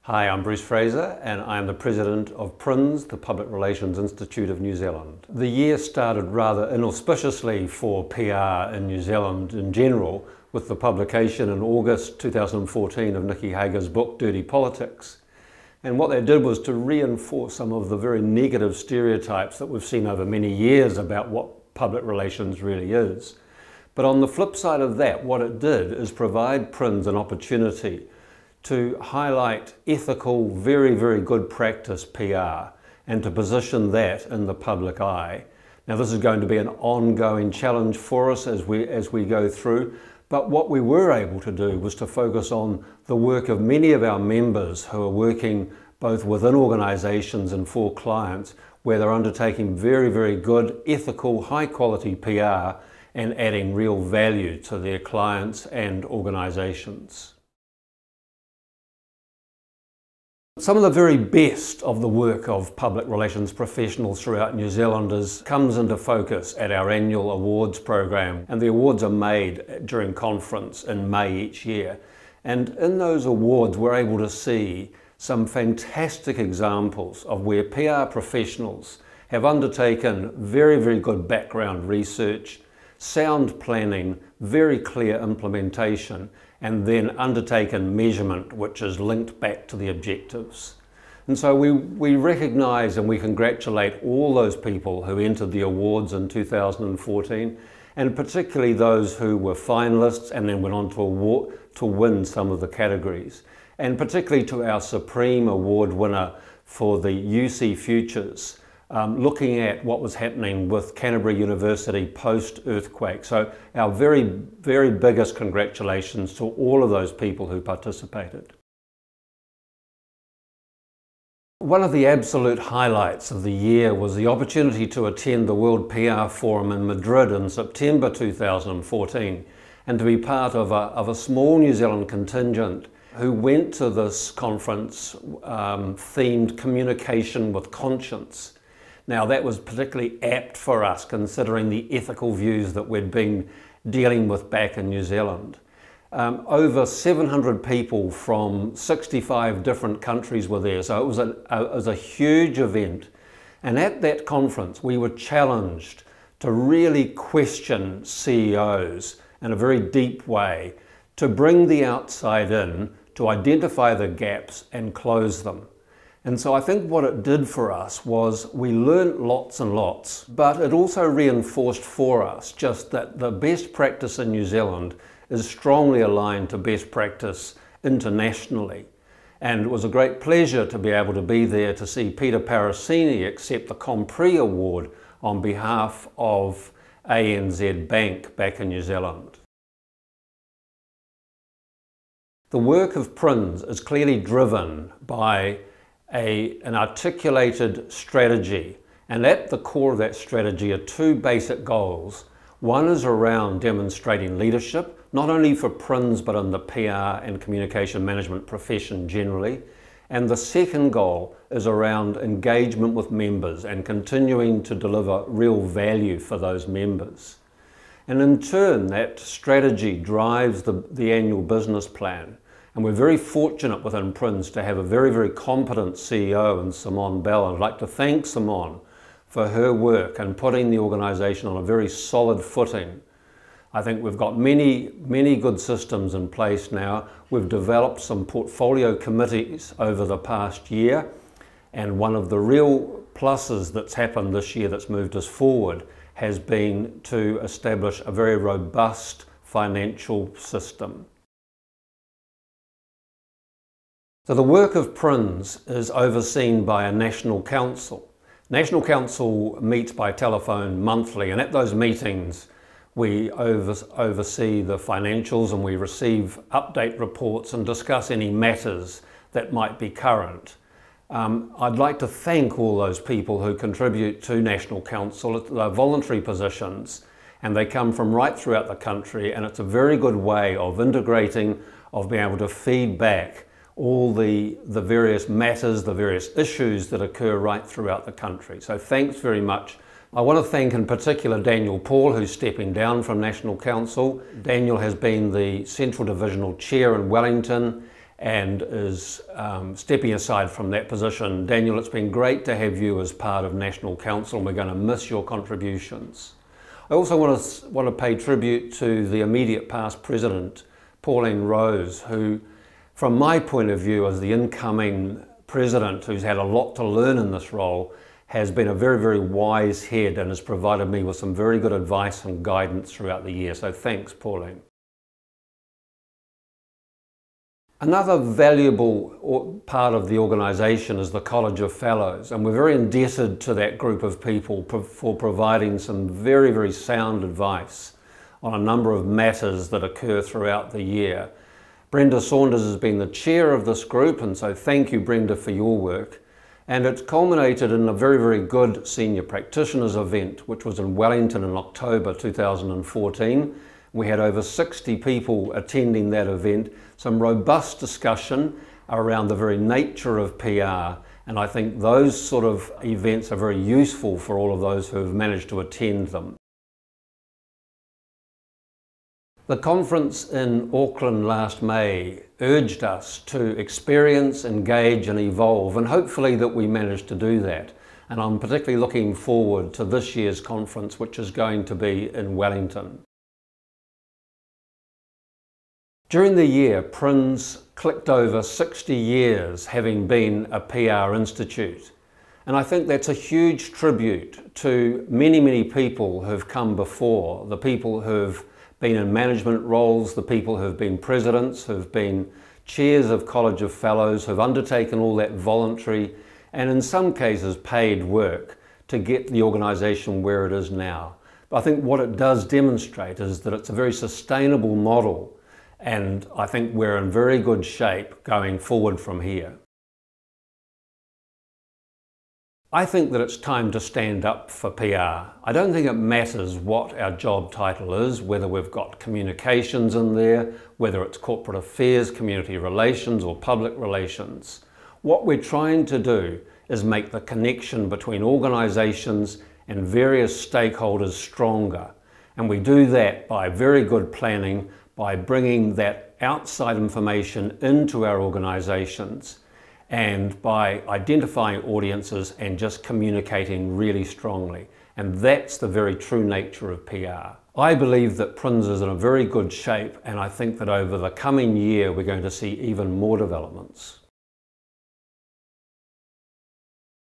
Hi, I'm Fraser and I'm the President of PRINZ, the Public Relations Institute of New Zealand. The year started rather inauspiciously for PR in New Zealand in general with the publication in August 2014 of Nicky Hager's book Dirty Politics. And what they did was to reinforce some of the very negative stereotypes that we've seen over many years about what public relations really is. But on the flip side of that, what it did is provide PRINZ an opportunity to highlight ethical, very, very good practice PR and to position that in the public eye. Now this is going to be an ongoing challenge for us as we go through, but what we were able to do was to focus on the work of many of our members who are working both within organisations and for clients where they're undertaking very, very good, ethical, high quality PR and adding real value to their clients and organisations. Some of the very best of the work of public relations professionals throughout New Zealand comes into focus at our annual awards program, and the awards are made during conference in May each year. And in those awards we're able to see some fantastic examples of where PR professionals have undertaken very, very good background research, sound planning, very clear implementation, and then undertaken measurement which is linked back to the objectives. And so we recognise and we congratulate all those people who entered the awards in 2014, and particularly those who were finalists and then went on to win some of the categories. And particularly to our Supreme Award winner for the UC Futures, looking at what was happening with Canterbury University post-earthquake. So our very, very biggest congratulations to all of those people who participated. One of the absolute highlights of the year was the opportunity to attend the World PR Forum in Madrid in September 2014 and to be part of a small New Zealand contingent who went to this conference themed Communication with Conscience. Now that was particularly apt for us considering the ethical views that we'd been dealing with back in New Zealand. Over 700 people from 65 different countries were there, so it was a huge event. And at that conference we were challenged to really question CEOs in a very deep way, to bring the outside in, to identify the gaps and close them. And so I think what it did for us was we learned lots and lots, but it also reinforced for us just that the best practice in New Zealand is strongly aligned to best practice internationally. And it was a great pleasure to be able to be there to see Peter Parasini accept the Compris Award on behalf of ANZ Bank back in New Zealand. The work of PRINZ is clearly driven by an articulated strategy, and at the core of that strategy are two basic goals. One is around demonstrating leadership, not only for PRINZ but in the PR and communication management profession generally, and the second goal is around engagement with members and continuing to deliver real value for those members. And in turn that strategy drives the annual business plan. And we're very fortunate within PRINZ to have a very, very competent CEO in Simone Bell. I'd like to thank Simone for her work and putting the organisation on a very solid footing. I think we've got many, many good systems in place now. We've developed some portfolio committees over the past year, and one of the real pluses that's happened this year that's moved us forward has been to establish a very robust financial system. So the work of PRINZ is overseen by a National Council. National Council meets by telephone monthly, and at those meetings we oversee the financials and we receive update reports and discuss any matters that might be current. I'd like to thank all those people who contribute to National Council. They're voluntary positions and they come from right throughout the country, and it's a very good way of integrating, of being able to feed back all the various matters, the various issues that occur right throughout the country. So thanks very much. I want to thank in particular Daniel Paul, who's stepping down from National Council. Daniel has been the Central Divisional Chair in Wellington and is stepping aside from that position. Daniel, it's been great to have you as part of National Council, and we're going to miss your contributions. I also want to pay tribute to the immediate past president, Pauline Rose, who, from my point of view as the incoming president who's had a lot to learn in this role, has been a very, very wise head and has provided me with some very good advice and guidance throughout the year. So thanks, Pauline. Another valuable part of the organisation is the College of Fellows, and we're very indebted to that group of people for providing some very, very sound advice on a number of matters that occur throughout the year. Brenda Saunders has been the chair of this group, and so thank you, Brenda, for your work. And it's culminated in a very, very good senior practitioners event, which was in Wellington in October 2014. We had over 60 people attending that event, some robust discussion around the very nature of PR, and I think those sort of events are very useful for all of those who have managed to attend them. The conference in Auckland last May urged us to experience, engage and evolve, and hopefully that we managed to do that. And I'm particularly looking forward to this year's conference, which is going to be in Wellington. During the year, PRINZ clicked over 60 years having been a PR institute. And I think that's a huge tribute to many, many people who've come before, the people who've been in management roles, the people who've been presidents, who've been chairs of College of Fellows, who've undertaken all that voluntary and in some cases paid work to get the organisation where it is now. But I think what it does demonstrate is that it's a very sustainable model, and I think we're in very good shape going forward from here. I think that it's time to stand up for PR. I don't think it matters what our job title is, whether we've got communications in there, whether it's corporate affairs, community relations or public relations. What we're trying to do is make the connection between organisations and various stakeholders stronger. And we do that by very good planning, by bringing that outside information into our organisations, and by identifying audiences and just communicating really strongly. And that's the very true nature of PR. I believe that PRINZ is in a very good shape, and I think that over the coming year we're going to see even more developments.